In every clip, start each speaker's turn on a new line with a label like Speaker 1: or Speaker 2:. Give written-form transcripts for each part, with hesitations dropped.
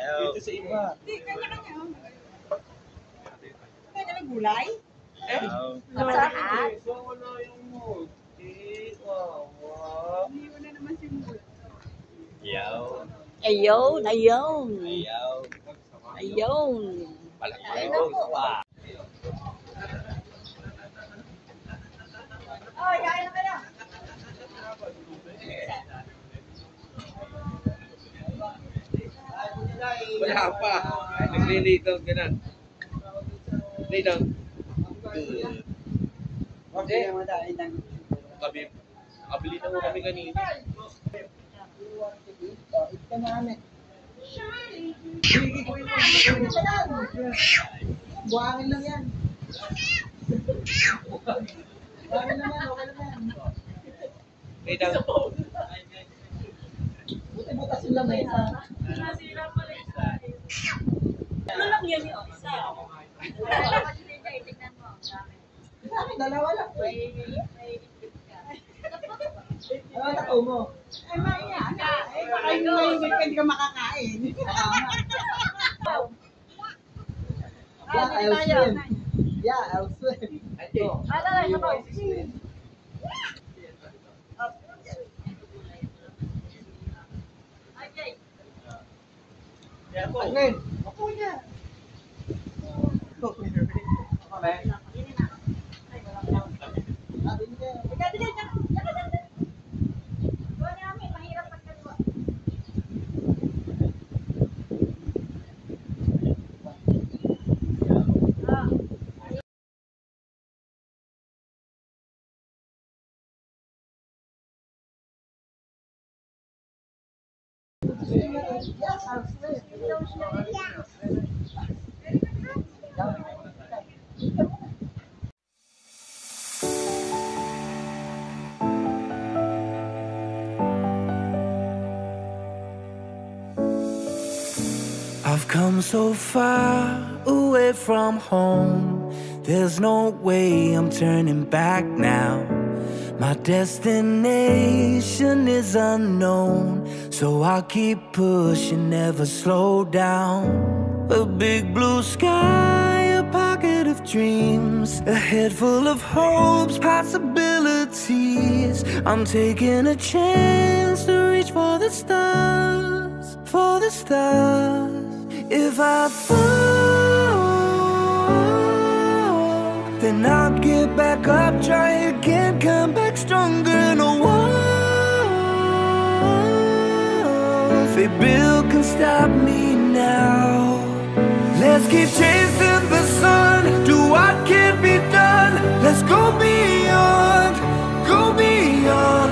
Speaker 1: Dito sa iba.
Speaker 2: Hindi, kanya-kanya. Kanya ng gulay?
Speaker 1: Masarap. Wala yung mood. Wawa.
Speaker 2: Hindi mo na naman si mood.
Speaker 3: Ayaw.
Speaker 4: Ayun, ayun.
Speaker 3: Ayaw.
Speaker 4: Ayun.
Speaker 3: Ayaw.
Speaker 2: Oh, yakin na kayo.
Speaker 1: Wala pa. Nag-lay down ka na. Lay down. Okay. Kabili na mo kami kanina.
Speaker 2: Ito namin. Buhangin lang yan. Buhangin lang yan, okay lang yan.
Speaker 1: Lay down.
Speaker 2: Buti-butas yung lamesa.
Speaker 4: Ano lang yan yung isa?
Speaker 2: Sa akin, dalawa lang. Ano ang tao mo? Ay, maya. Eh, baka yung may hindi ka makakain. Yeah, I'll swim. Yeah, I'll swim. Agnes, ako niya.
Speaker 5: I've come so far away from home. There's no way I'm turning back now. My destination is unknown, so I'll keep pushing, never slow down. A big blue sky, a pocket of dreams, a head full of hopes, possibilities. I'm taking a chance to reach for the stars, for the stars. If I fall, then I'll get back up, try again, come back stronger. No walls they build can stop me now. Let's keep chasing the sun, do what can be done. Let's go beyond,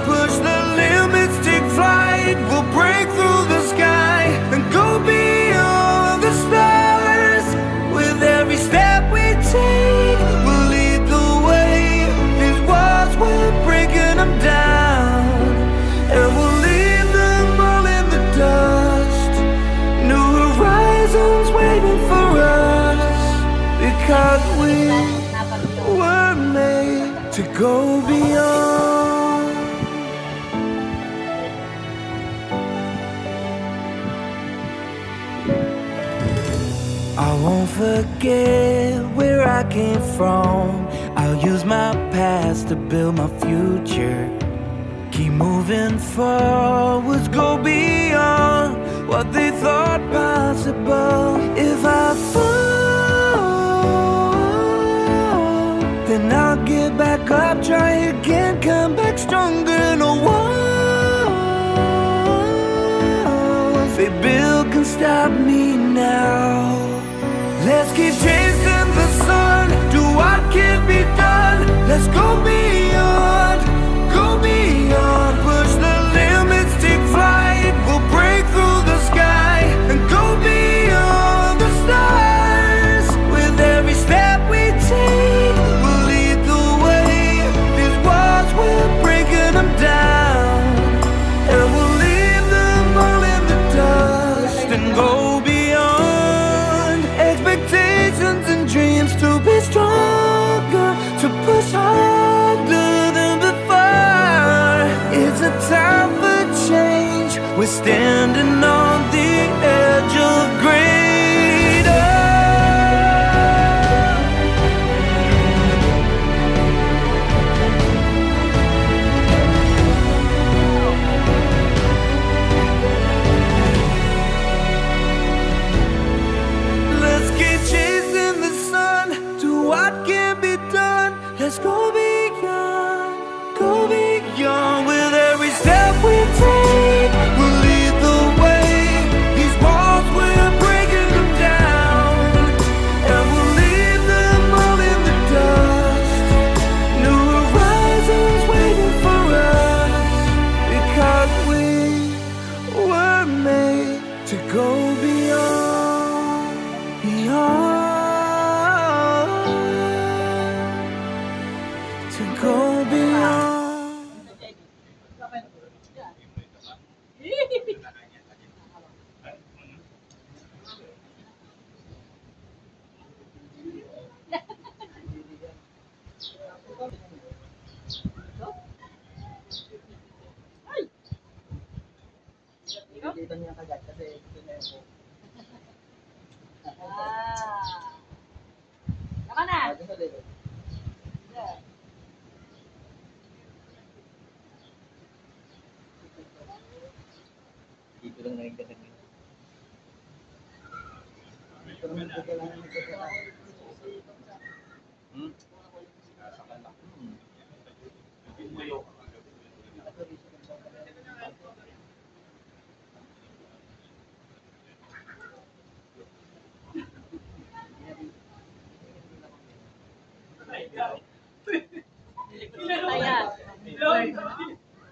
Speaker 5: push the limits, take flight. We'll break through the sky and go beyond the stars. With every step we take, we'll lead the way. These walls, we're breaking them down, and we'll leave them all in the dust. New horizons waiting for us, because we were made to go beyond. I won't forget where I came from. I'll use my past to build my future. Keep moving forwards, go beyond what they thought possible. If I fall, then I'll get back up, try again, come back stronger. No walls they build can stop me now. Let's keep chasing the sun, do what can be done. Let's go beyond, push the limits, take flight. We'll break through the sky and go beyond the stars. With every step we take, we'll lead the way. These walls, we're breaking them down, and we'll leave them all in the dust and go beyond. Expectations and dreams to be stronger, to push harder to go beyond, beyond, to go beyond.
Speaker 2: Dito niya kagad kasi ito na yung
Speaker 4: Saka na.
Speaker 2: Dito dito.
Speaker 3: Dito lang nakikita niya.
Speaker 2: Dito naman ito kailangan nagkakailangan.
Speaker 4: Kaya.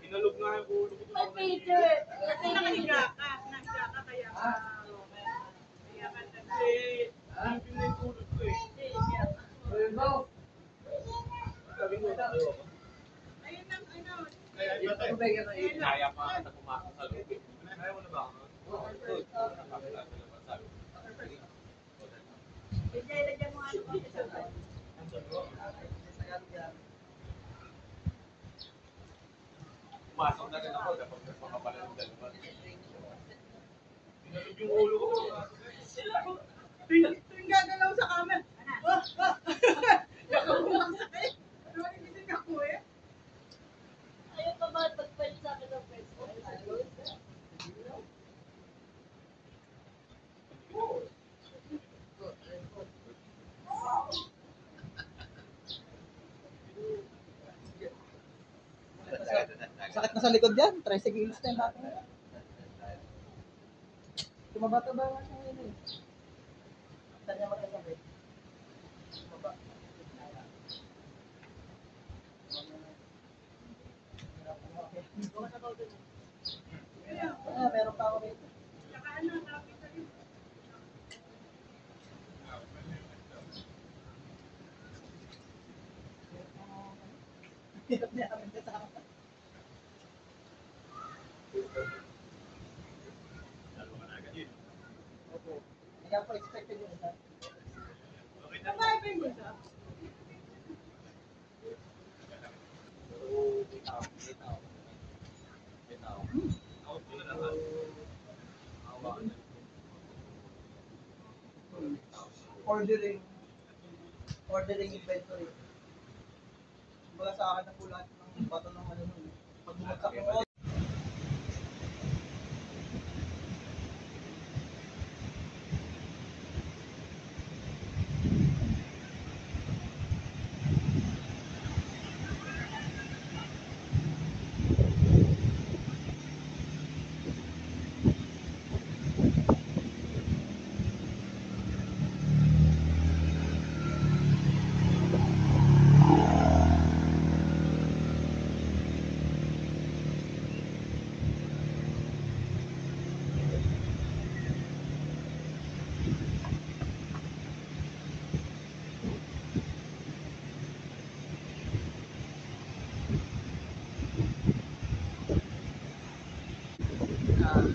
Speaker 1: Inalog nga yung ulo ko.
Speaker 4: May picture.
Speaker 2: Nakahiga ka. Nakahiga ka kaya ka. Kaya ka
Speaker 1: Kasi, hindi na yung ulo ko eh. Sabi ko,
Speaker 2: ayun lang, ano.
Speaker 1: kaya yun tayo. Kaya pa kita pumasok sa loob. Kaya mo na ba ako?
Speaker 2: Lagyan mo ano ko.
Speaker 1: Pumasok na rin ako. Dapat mas makapala ng dalawa. Inalog yung ulo ko.
Speaker 2: Yung gagalaw sa kamer. Nakakulang sa kayo. Ano hindi ka kuya?
Speaker 4: Ayaw pa ba pagpalit sa akin ng pwesto?
Speaker 2: Sakit na sa likod yan. 13 kilos na yung bata. Tumabata ba nga siya ngayon eh? Saan niya magkasabi? Tumaba. Meron pa ako rito. Hirap niya kami kasama. Opo. Hindi ako expected yun. Babae pa yung bunso? Ordering inventory. Wala sa akin na po lahat ng bato ng ano nun. Pag bumagsak yung order.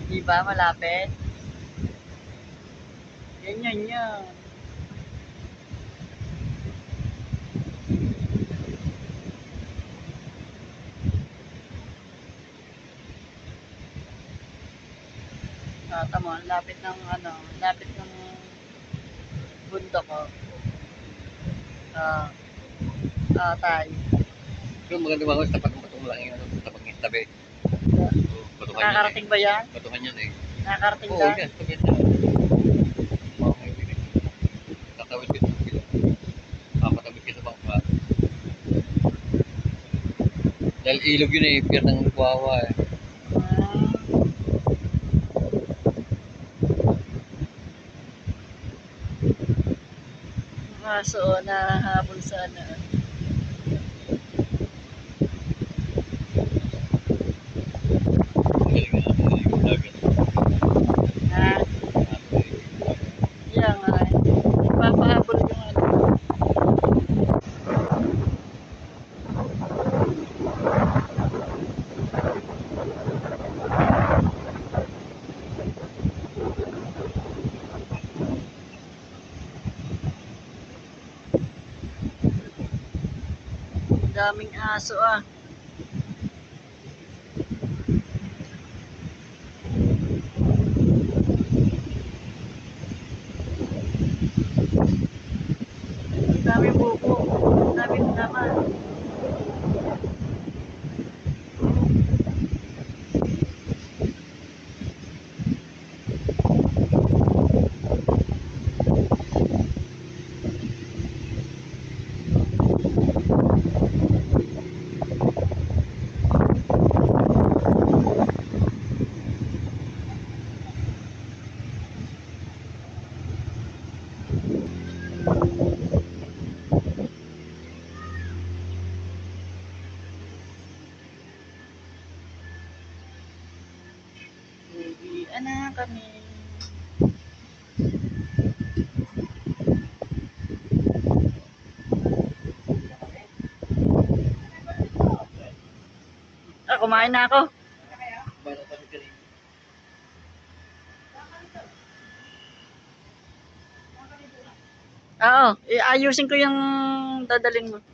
Speaker 4: Di ba malapit? Yan. Tama, lapit ng bundok ko. Tayo.
Speaker 3: Pero maganda ba ako tapat ng batong lang yun, tapat ng tabi. Batuhan yan
Speaker 4: Nakakarating ba yan?
Speaker 3: Batuhan yan eh.
Speaker 4: Nakakarating
Speaker 3: Oo,
Speaker 4: ka?
Speaker 3: yan. Tabi yan. Mga kaibigan. Tatawid ka sa pila. Papatawid ka sa bangka. Dahil ilog yun eh, pier ng Wawa eh.
Speaker 4: Aso na habol sa ano.
Speaker 3: Magaling nga, magaling yung dagat.
Speaker 4: Ah,
Speaker 6: daming aso ah. Ang daming buko. Ang daming naman. Uwian na kami. Ah, kumain na ako. Oo, ayusin ko yung dadalhin mo.